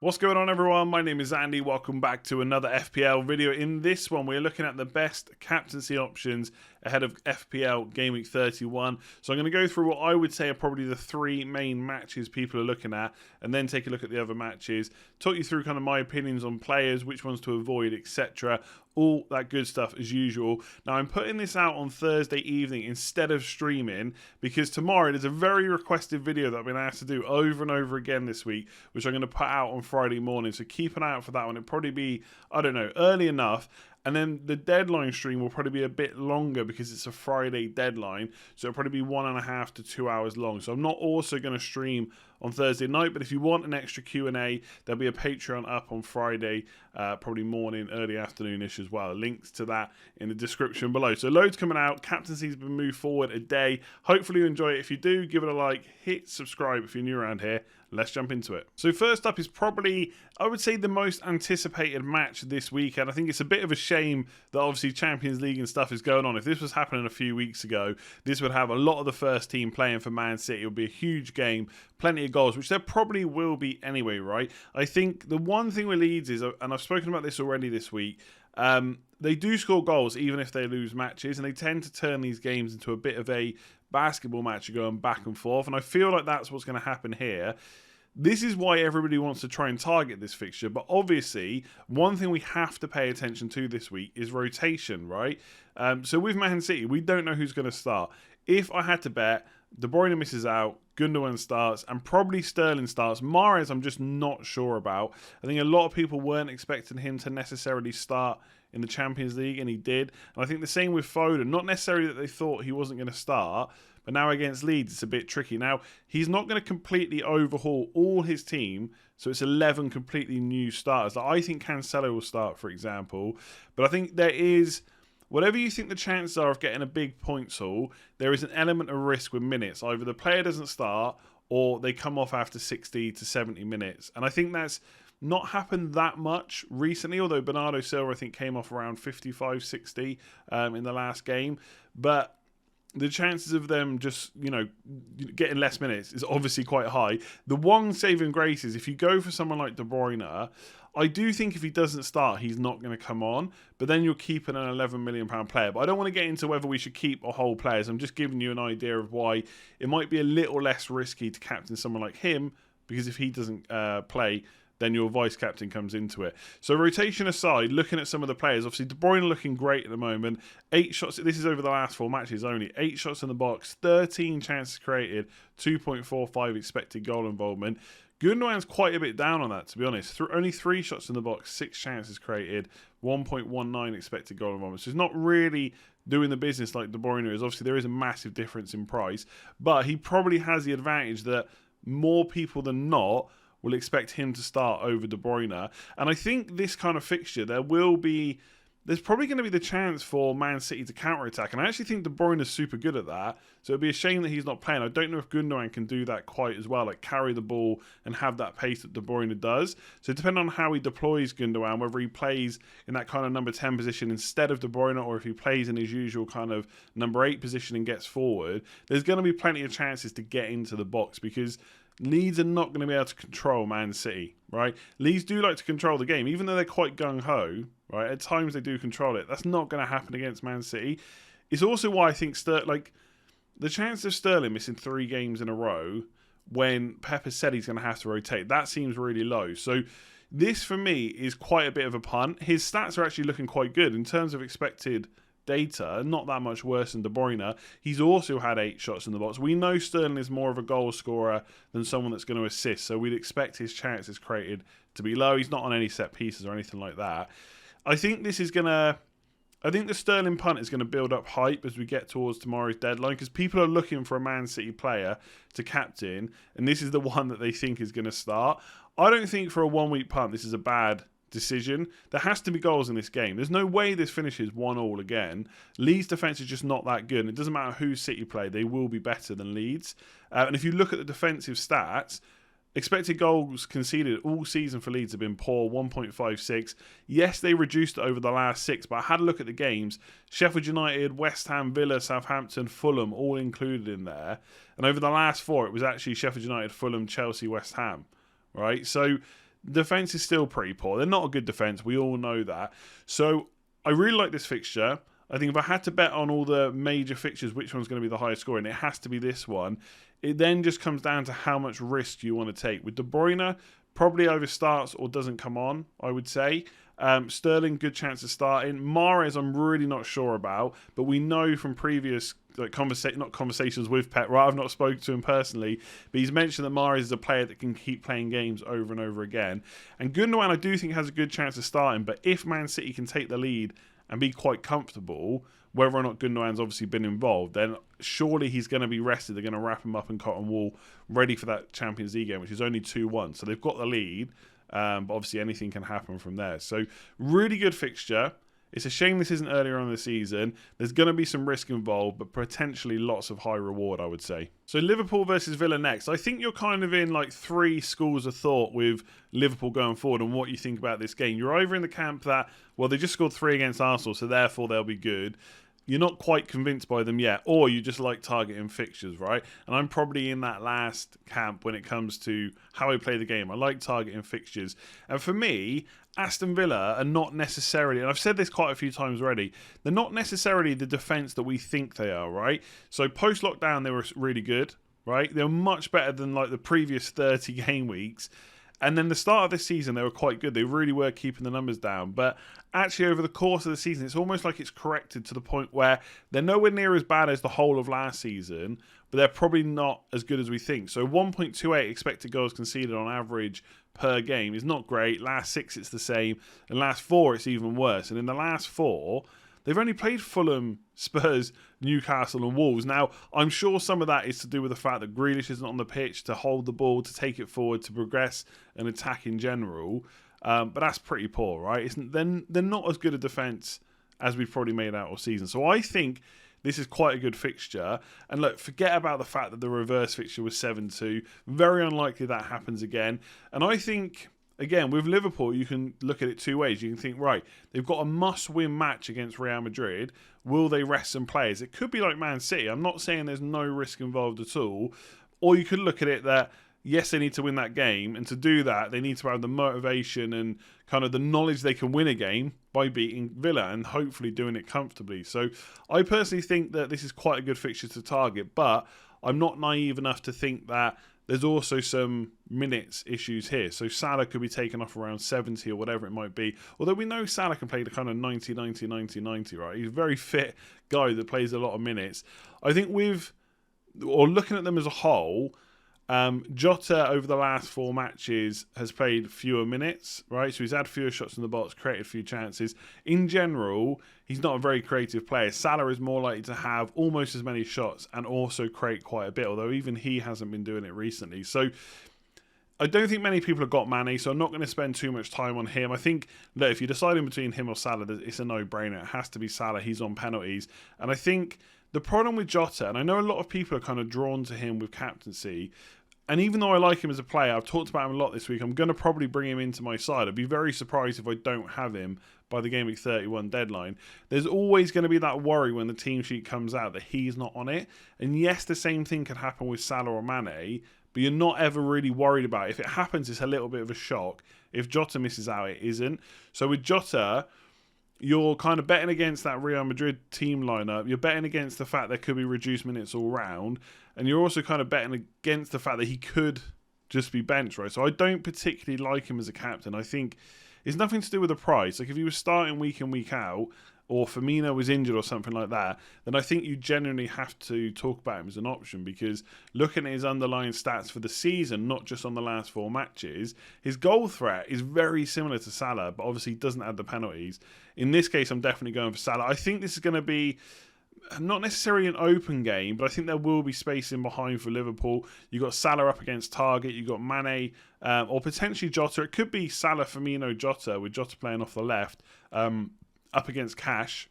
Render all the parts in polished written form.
What's going on, everyone? My name is Andy. Welcome back to another FPL video. In this one, we're looking at the best captaincy options ahead of FPL Gameweek 31. So I'm going to go through what I would say are probably the three main matches people are looking at, and then take a look at the other matches, talk you through kind of my opinions on players, which ones to avoid, etc. All that good stuff as usual. Now, I'm putting this out on Thursday evening instead of streaming because tomorrow there's a very requested video that I've been asked to do over and over again this week, which I'm going to put out on Friday morning. So keep an eye out for that one. It'll probably be, I don't know, early enough. And then the deadline stream will probably be a bit longer because it's a Friday deadline. So it'll probably be 1.5 to 2 hours long. So I'm not also going to stream on Thursday night. But if you want an extra Q&A, there'll be a Patreon up on Friday, probably morning, early afternoon-ish as well. Links to that in the description below. So loads coming out. Captaincy's been moved forward a day. Hopefully you enjoy it. If you do, give it a like. Hit subscribe if you're new around here. Let's jump into it. So first up is probably, I would say, the most anticipated match this weekend. I think it's a bit of a shame that obviously Champions League and stuff is going on. If this was happening a few weeks ago, this would have a lot of the first team playing for Man City. It would be a huge game, plenty of goals, which there probably will be anyway, right? I think the one thing with Leeds is, and I've spoken about this already this week, they do score goals even if they lose matches, and they tend to turn these games into a bit of a basketball match going back and forth, and I feel like that's what's going to happen here. This is why everybody wants to try and target this fixture, but obviously one thing we have to pay attention to this week is rotation, right? So with Man City, we don't know who's going to start. If I had to bet, De Bruyne misses out, Gundogan starts, and probably Sterling starts. Mahrez, I'm just not sure about. I think a lot of people weren't expecting him to necessarily start in the Champions League, and he did. And I think the same with Foden. Not necessarily that they thought he wasn't going to start, but now against Leeds, it's a bit tricky. Now, he's not going to completely overhaul all his team, so it's 11 completely new starters. I think Cancelo will start, for example. But I think there is, whatever you think the chances are of getting a big points haul, there is an element of risk with minutes. Either the player doesn't start, or they come off after 60 to 70 minutes. And I think that's not happened that much recently, although Bernardo Silva, I think, came off around 55, 60 in the last game. But the chances of them just, getting less minutes is obviously quite high. The one saving grace is if you go for someone like De Bruyne, I do think if he doesn't start, he's not going to come on. But then you're keeping an £11 million player. But I don't want to get into whether we should keep or hold players. I'm just giving you an idea of why it might be a little less risky to captain someone like him, because if he doesn't play, then your vice captain comes into it. So rotation aside, looking at some of the players, obviously De Bruyne looking great at the moment. 8 shots, this is over the last 4 matches only. 8 shots in the box, 13 chances created, 2.45 expected goal involvement. Gundogan's quite a bit down on that, to be honest. Only 3 shots in the box, 6 chances created, 1.19 expected goal involvement. So he's not really doing the business like De Bruyne is. Obviously, there is a massive difference in price, but he probably has the advantage that more people than not will expect him to start over De Bruyne. And I think this kind of fixture, there's probably going to be the chance for Man City to counter-attack. And I actually think De Bruyne is super good at that. So it'd be a shame that he's not playing. I don't know if Gundogan can do that quite as well, like carry the ball and have that pace that De Bruyne does. So depending on how he deploys Gundogan, whether he plays in that kind of number 10 position instead of De Bruyne, or if he plays in his usual kind of number 8 position and gets forward, there's going to be plenty of chances to get into the box, because Leeds are not going to be able to control Man City, right? Leeds do like to control the game, even though they're quite gung-ho, right? At times they do control it. That's not going to happen against Man City. It's also why I think the chance of Sterling missing 3 games in a row when Pep has said he's going to have to rotate, that seems really low. So this, for me, is quite a bit of a punt. His stats are actually looking quite good in terms of expected data, not that much worse than De Bruyne. He's also had 8 shots in the box. We know Sterling is more of a goal scorer than someone that's going to assist, so we'd expect his chances created to be low. He's not on any set pieces or anything like that. I think the Sterling punt is going to build up hype as we get towards tomorrow's deadline, because people are looking for a Man City player to captain, and this is the one that they think is going to start. I don't think for a 1-week punt this is a bad decision. There has to be goals in this game. There's no way this finishes 1-1 again. Leeds' defence is just not that good, and it doesn't matter who City play, they will be better than Leeds. And if you look at the defensive stats, expected goals conceded all season for Leeds have been poor, 1.56. Yes, they reduced it over the last 6, but I had a look at the games. Sheffield United, West Ham, Villa, Southampton, Fulham, all included in there. And over the last 4, it was actually Sheffield United, Fulham, Chelsea, West Ham. Right? So defence is still pretty poor. They're not a good defence. We all know that. So I really like this fixture. I think if I had to bet on all the major fixtures, which one's going to be the highest scoring, it has to be this one. It then just comes down to how much risk you want to take. With De Bruyne, probably either starts or doesn't come on, I would say. Sterling, good chance of starting. Mahrez, I'm really not sure about, but we know from previous not conversations with Pep, right? I've not spoken to him personally, but he's mentioned that Mahrez is a player that can keep playing games over and over again. And Gundogan, I do think has a good chance of starting, but if Man City can take the lead and be quite comfortable, whether or not Gundogan's obviously been involved, then surely he's going to be rested. They're going to wrap him up in cotton wool, ready for that Champions League game, which is only 2-1. So they've got the lead, but obviously anything can happen from there. So really good fixture. It's a shame this isn't earlier on in the season. There's going to be some risk involved, but potentially lots of high reward, I would say. So Liverpool versus Villa next. I think you're kind of in like three schools of thought with Liverpool going forward and what you think about this game. You're either in the camp that, well, they just scored 3 against Arsenal, so therefore they'll be good. You're not quite convinced by them yet, or you just like targeting fixtures, right? And I'm probably in that last camp when it comes to how I play the game. I like targeting fixtures. And for me, Aston Villa are not necessarily, and I've said this quite a few times already, they're not necessarily the defence that we think they are, right? So post-lockdown, they were really good, right? They were much better than like the previous 30 game weeks. And then the start of this season, they were quite good. They really were keeping the numbers down. But actually, over the course of the season, it's almost like it's corrected to the point where they're nowhere near as bad as the whole of last season, but they're probably not as good as we think. So 1.28 expected goals conceded on average per game is not great. Last 6, it's the same. And last 4, it's even worse. And in the last 4... they've only played Fulham, Spurs, Newcastle and Wolves. Now, I'm sure some of that is to do with the fact that Grealish isn't on the pitch to hold the ball, to take it forward, to progress and attack in general. But that's pretty poor, right? They're not as good a defence as we've probably made out all season. So I think this is quite a good fixture. And look, forget about the fact that the reverse fixture was 7-2. Very unlikely that happens again. And I think... again, with Liverpool, you can look at it two ways. You can think, right, they've got a must-win match against Real Madrid. Will they rest some players? It could be like Man City. I'm not saying there's no risk involved at all. Or you could look at it that, yes, they need to win that game. And to do that, they need to have the motivation and kind of the knowledge they can win a game by beating Villa and hopefully doing it comfortably. So I personally think that this is quite a good fixture to target. But I'm not naive enough to think that there's also some minutes issues here. So Salah could be taken off around 70 or whatever it might be. Although we know Salah can play the kind of 90, 90, 90, 90, right? He's a very fit guy that plays a lot of minutes. I think looking at them as a whole, Jota over the last 4 matches has played fewer minutes, right? So he's had fewer shots in the box, created a few chances. In general, he's not a very creative player. Salah is more likely to have almost as many shots and also create quite a bit, although even he hasn't been doing it recently. So I don't think many people have got Mane, so I'm not going to spend too much time on him. I think that if you're deciding between him or Salah, it's a no-brainer. It has to be Salah. He's on penalties. And I think the problem with Jota, and I know a lot of people are kind of drawn to him with captaincy, and even though I like him as a player, I've talked about him a lot this week, I'm going to probably bring him into my side. I'd be very surprised if I don't have him by the Game Week 31 deadline. There's always going to be that worry when the team sheet comes out that he's not on it. And yes, the same thing could happen with Salah or Mane, but you're not ever really worried about it. If it happens, it's a little bit of a shock. If Jota misses out, it isn't. So with Jota, you're kind of betting against that Real Madrid team lineup. You're betting against the fact there could be reduced minutes all round. And you're also kind of betting against the fact that he could just be benched, right? So I don't particularly like him as a captain. I think it's nothing to do with the price. Like if he was starting week in, week out, or Firmino was injured or something like that, then I think you genuinely have to talk about him as an option, because looking at his underlying stats for the season, not just on the last 4 matches, his goal threat is very similar to Salah, but obviously he doesn't add the penalties. In this case, I'm definitely going for Salah. I think this is going to be not necessarily an open game, but I think there will be space in behind for Liverpool. You've got Salah up against Target. You've got Mane or potentially Jota. It could be Salah, Firmino, Jota, with Jota playing off the left up against Cash.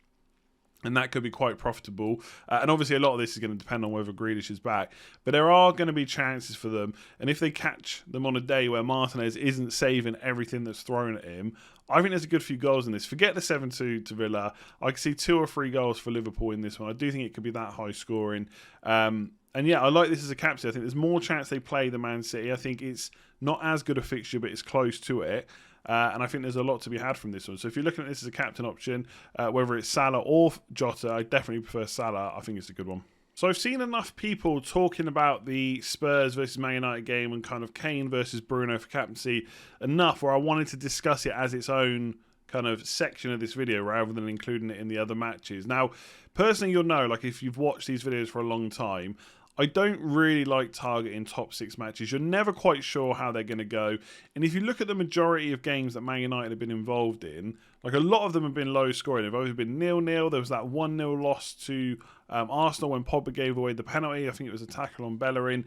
And that could be quite profitable. And obviously a lot of this is going to depend on whether Grealish is back. But there are going to be chances for them. And if they catch them on a day where Martinez isn't saving everything that's thrown at him, I think there's a good few goals in this. Forget the 7-2 to Villa. I can see 2 or 3 goals for Liverpool in this one. I do think it could be that high scoring. And And yeah, I like this as a captain. I think there's more chance they play the Man City. I think it's not as good a fixture, but it's close to it. And I think there's a lot to be had from this one. So if you're looking at this as a captain option, whether it's Salah or Jota, I definitely prefer Salah. I think it's a good one. So I've seen enough people talking about the Spurs versus Man United game and kind of Kane versus Bruno for captaincy enough where I wanted to discuss it as its own kind of section of this video rather than including it in the other matches. Now, personally, you'll know, like if you've watched these videos for a long time, I don't really like targeting top 6 matches. You're never quite sure how they're going to go. And if you look at the majority of games that Man United have been involved in, like a lot of them have been low scoring. They've always been 0-0. There was that 1-0 loss to Arsenal when Pogba gave away the penalty. I think it was a tackle on Bellerin.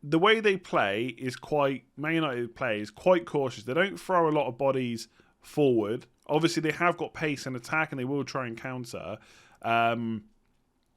The way they play is Man United play is quite cautious. They don't throw a lot of bodies forward. Obviously, they have got pace and attack and they will try and counter.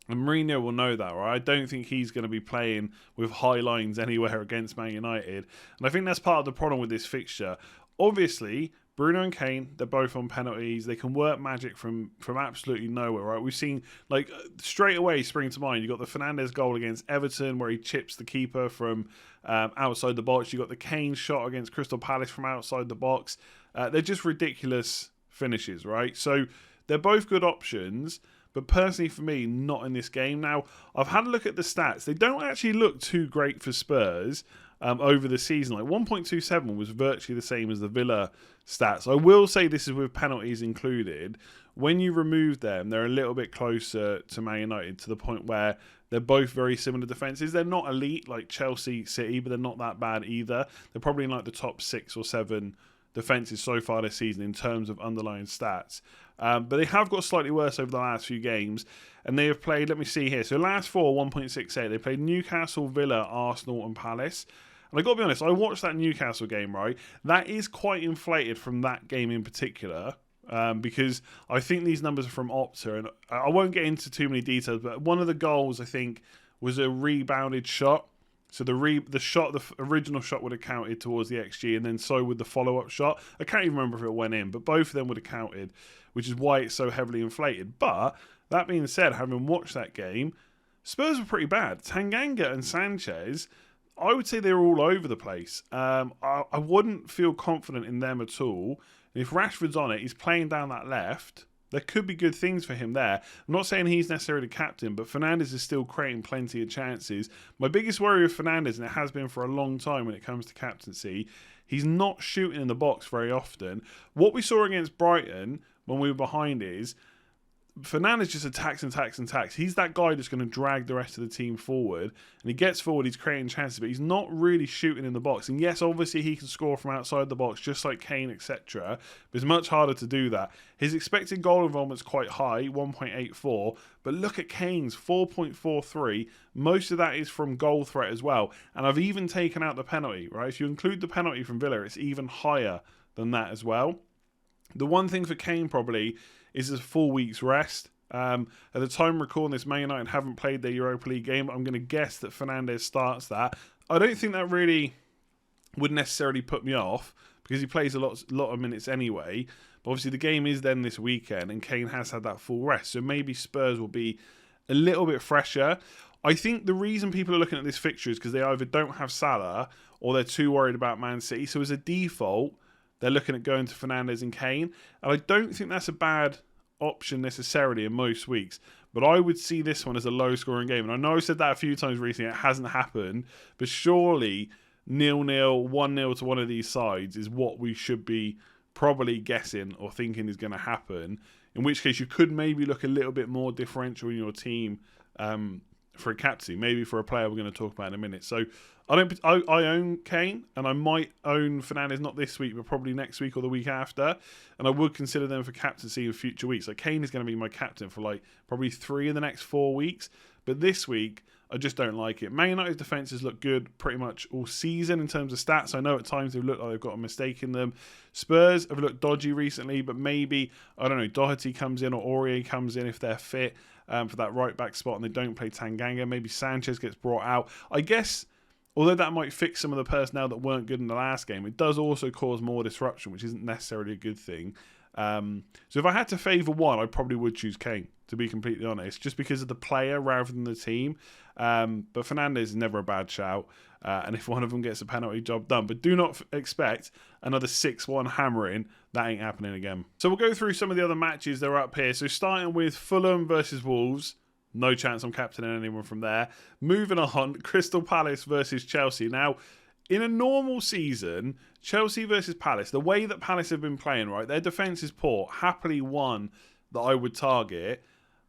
And Mourinho will know that, right? I don't think he's going to be playing with high lines anywhere against Man United. And I think that's part of the problem with this fixture. Obviously, Bruno and Kane, they're both on penalties. They can work magic from absolutely nowhere, right? We've seen, like, straight away spring to mind, you got the Fernandes goal against Everton where he chips the keeper from outside the box. You got the Kane shot against Crystal Palace from outside the box. They're just ridiculous finishes, right? So they're both good options. But personally, for me, not in this game. Now, I've had a look at the stats. They don't actually look too great for Spurs over the season. Like 1.27 was virtually the same as the Villa stats. I will say this is with penalties included. When you remove them, they're a little bit closer to Man United to the point where they're both very similar defences. They're not elite like Chelsea, City, but they're not that bad either. They're probably in like the top 6 or 7 defences so far this season in terms of underlying stats. But they have got slightly worse over the last few games. And they have played, let me see here. So last 4, 1.68. They played Newcastle, Villa, Arsenal and Palace. And I got to be honest, I watched that Newcastle game, right? That is quite inflated from that game in particular. Because I think these numbers are from Opta. And I won't get into too many details, but one of the goals, I think, was a rebounded shot. So the original shot would have counted towards the XG, and then so would the follow-up shot. I can't even remember if it went in, but both of them would have counted, which is why it's so heavily inflated. But that being said, having watched that game, Spurs were pretty bad. Tanganga and Sanchez, I would say they were all over the place. I wouldn't feel confident in them at all. And if Rashford's on it, he's playing down that left. There could be good things for him there. I'm not saying he's necessarily the captain, but Fernandes is still creating plenty of chances. My biggest worry with Fernandes, and it has been for a long time when it comes to captaincy, he's not shooting in the box very often. What we saw against Brighton when we were behind is Fernandes just attacks. He's that guy that's going to drag the rest of the team forward. And he gets forward, he's creating chances, but he's not really shooting in the box. And yes, obviously he can score from outside the box, just like Kane, etc. But it's much harder to do that. His expected goal involvement's quite high, 1.84. But look at Kane's, 4.43. Most of that is from goal threat as well. And I've even taken out the penalty, right? If you include the penalty from Villa, it's even higher than that as well. The one thing for Kane probably is a full week's rest. At the time of recording this, Man United haven't played their Europa League game. I'm going to guess that Fernandes starts that. I don't think that really would necessarily put me off because he plays a lot of minutes anyway. But obviously the game is then this weekend and Kane has had that full rest. So maybe Spurs will be a little bit fresher. I think the reason people are looking at this fixture is because they either don't have Salah or they're too worried about Man City. So as a default, they're looking at going to Fernandes and Kane. And I don't think that's a bad option necessarily in most weeks. But I would see this one as a low-scoring game. And I know I said that a few times recently. It hasn't happened. But surely 0-0, 1-0 to one of these sides is what we should be probably guessing or thinking is going to happen. In which case you could maybe look a little bit more differential in your team for a captaincy. Maybe for a player we're going to talk about in a minute. So I own Kane, and I might own Fernandes not this week, but probably next week or the week after. And I would consider them for captaincy in future weeks. Like Kane is going to be my captain for like probably 3 of the next 4 weeks. But this week, I just don't like it. Man United's defences look good pretty much all season in terms of stats. I know at times they've looked like they've got a mistake in them. Spurs have looked dodgy recently, but maybe, I don't know, Doherty comes in or Aurier comes in if they're fit for that right back spot and they don't play Tanganga. Maybe Sanchez gets brought out. I guess, although that might fix some of the personnel that weren't good in the last game, it does also cause more disruption, which isn't necessarily a good thing. So if I had to favour one, I probably would choose Kane, to be completely honest, just because of the player rather than the team. But Fernandes is never a bad shout. And if one of them gets a penalty, job done. But do not expect another 6-1 hammering. That ain't happening again. So we'll go through some of the other matches that are up here. So starting with Fulham versus Wolves. No chance I'm captaining anyone from there. Moving on, Crystal Palace versus Chelsea. Now, in a normal season, Chelsea versus Palace, the way that Palace have been playing, right, their defence is poor. Happily one that I would target.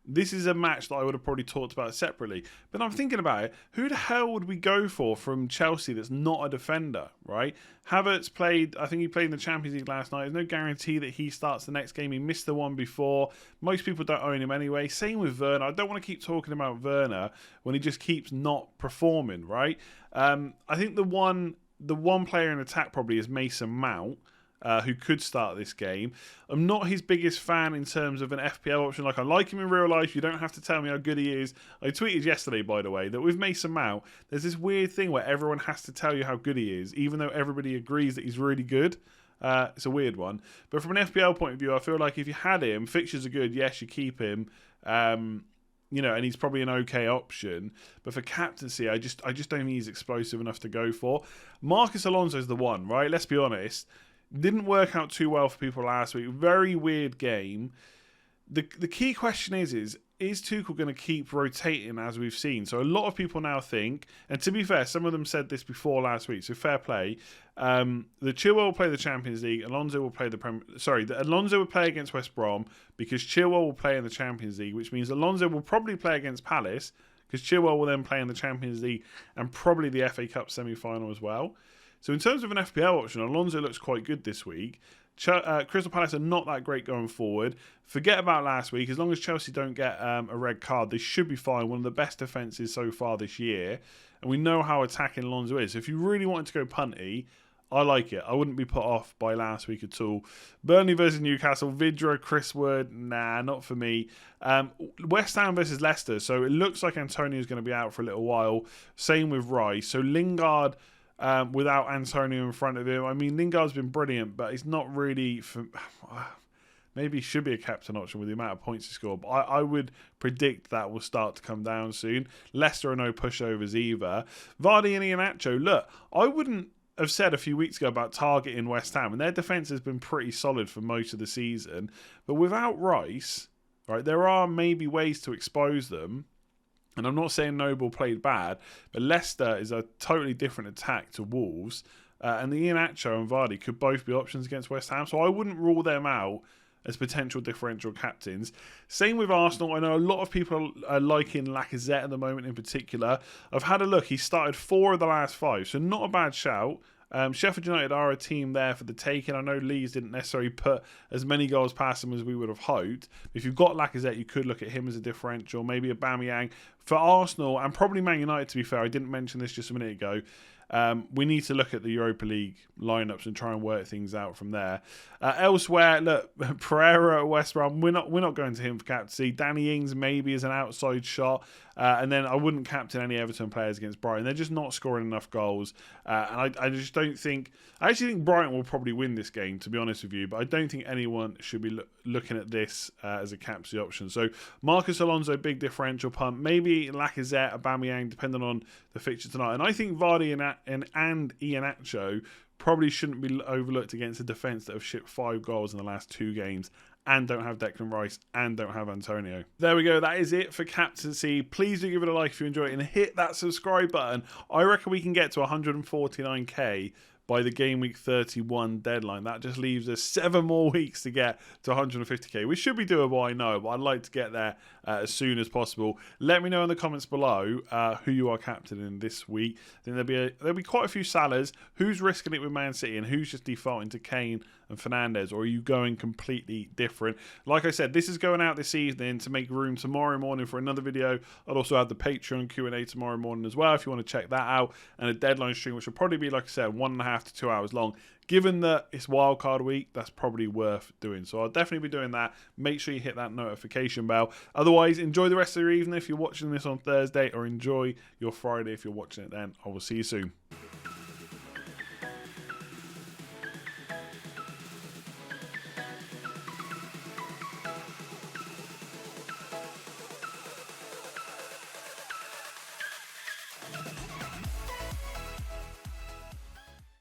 This is a match that I would have probably talked about separately. But I'm thinking about it. Who the hell would we go for from Chelsea that's not a defender, right? Havertz played, I think he played in the Champions League last night. There's no guarantee that he starts the next game. He missed the one before. Most people don't own him anyway. Same with Werner. I don't want to keep talking about Werner when he just keeps not performing, right? I think the one player in attack probably is Mason Mount. Who could start this game. I'm not his biggest fan in terms of an FPL option. Like, I like him in real life. You don't have to tell me how good he is. I tweeted yesterday, by the way, that with Mason Mount, there's this weird thing where everyone has to tell you how good he is, even though everybody agrees that he's really good. It's a weird one. But from an FPL point of view, I feel like if you had him, fixtures are good. Yes, you keep him. You know, and he's probably an okay option. But for captaincy, I just don't think he's explosive enough to go for. Marcus Alonso's the one, right? Let's be honest. Didn't work out too well for people last week. Very weird game. The key question is Tuchel going to keep rotating as we've seen? So a lot of people now think, and to be fair, some of them said this before last week, so fair play. The Chilwell will play the Champions League. Alonso will play Alonso will play against West Brom because Chilwell will play in the Champions League, which means Alonso will probably play against Palace because Chilwell will then play in the Champions League and probably the FA Cup semi-final as well. So in terms of an FPL option, Alonso looks quite good this week. Crystal Palace are not that great going forward. Forget about last week. As long as Chelsea don't get a red card, they should be fine. One of the best defences so far this year. And we know how attacking Alonso is. So if you really wanted to go punty, I like it. I wouldn't be put off by last week at all. Burnley versus Newcastle. Vidra, Chris Wood. Nah, not for me. West Ham versus Leicester. So it looks like Antonio is going to be out for a little while. Same with Rice. So Lingard... without Antonio in front of him. I mean, Lingard's been brilliant, but it's not really... maybe he should be a captain option with the amount of points he scored, but I would predict that will start to come down soon. Leicester are no pushovers either. Vardy and Iheanacho, look, I wouldn't have said a few weeks ago about targeting West Ham, and their defence has been pretty solid for most of the season, but without Rice, right, there are maybe ways to expose them. And I'm not saying Noble played bad, but Leicester is a totally different attack to Wolves. And the Iheanacho and Vardy could both be options against West Ham. So I wouldn't rule them out as potential differential captains. Same with Arsenal. I know a lot of people are liking Lacazette at the moment in particular. I've had a look. He started 4 of the last 5. So not a bad shout. Sheffield United are a team there for the taking. I know Leeds didn't necessarily put as many goals past them as we would have hoped. If you've got Lacazette, you could look at him as a differential. Maybe Aubameyang. For Arsenal, and probably Man United, to be fair, I didn't mention this just a minute ago. We need to look at the Europa League lineups and try and work things out from there. Elsewhere, look, Pereira at West Brom, we're not going to him for captaincy. Danny Ings maybe as an outside shot. And then I wouldn't captain any Everton players against Brighton. They're just not scoring enough goals. And I just don't think... I actually think Brighton will probably win this game, to be honest with you. But I don't think anyone should be looking at this as a captaincy option. So Marcus Alonso, big differential punt. Maybe Lacazette, Aubameyang, depending on the fixture tonight. And I think Vardy and Iheanacho probably shouldn't be overlooked against a defence that have shipped 5 goals in the last 2 games and don't have Declan Rice and don't have Antonio. There we go. That is it for captaincy. Please do give it a like if you enjoy it and hit that subscribe button. I reckon we can get to 149k by the Game Week 31 deadline. That just leaves us 7 more weeks to get to 150k. We should be doable, I know, but I'd like to get there as soon as possible. Let me know in the comments below who you are captaining this week. I think there'll be quite a few Salahs. Who's risking it with Man City and who's just defaulting to Kane and Fernandes, or are you going completely different? Like I said, this is going out this evening to make room tomorrow morning for another video. I'll also have the Patreon Q&A tomorrow morning as well if you want to check that out, and a deadline stream which will probably be, like I said, 1.5 to 2 hours long. Given that it's wildcard week, that's probably worth doing. So I'll definitely be doing that. Make sure you hit that notification bell. Otherwise, enjoy the rest of your evening if you're watching this on Thursday, or enjoy your Friday if you're watching it then. I will see you soon.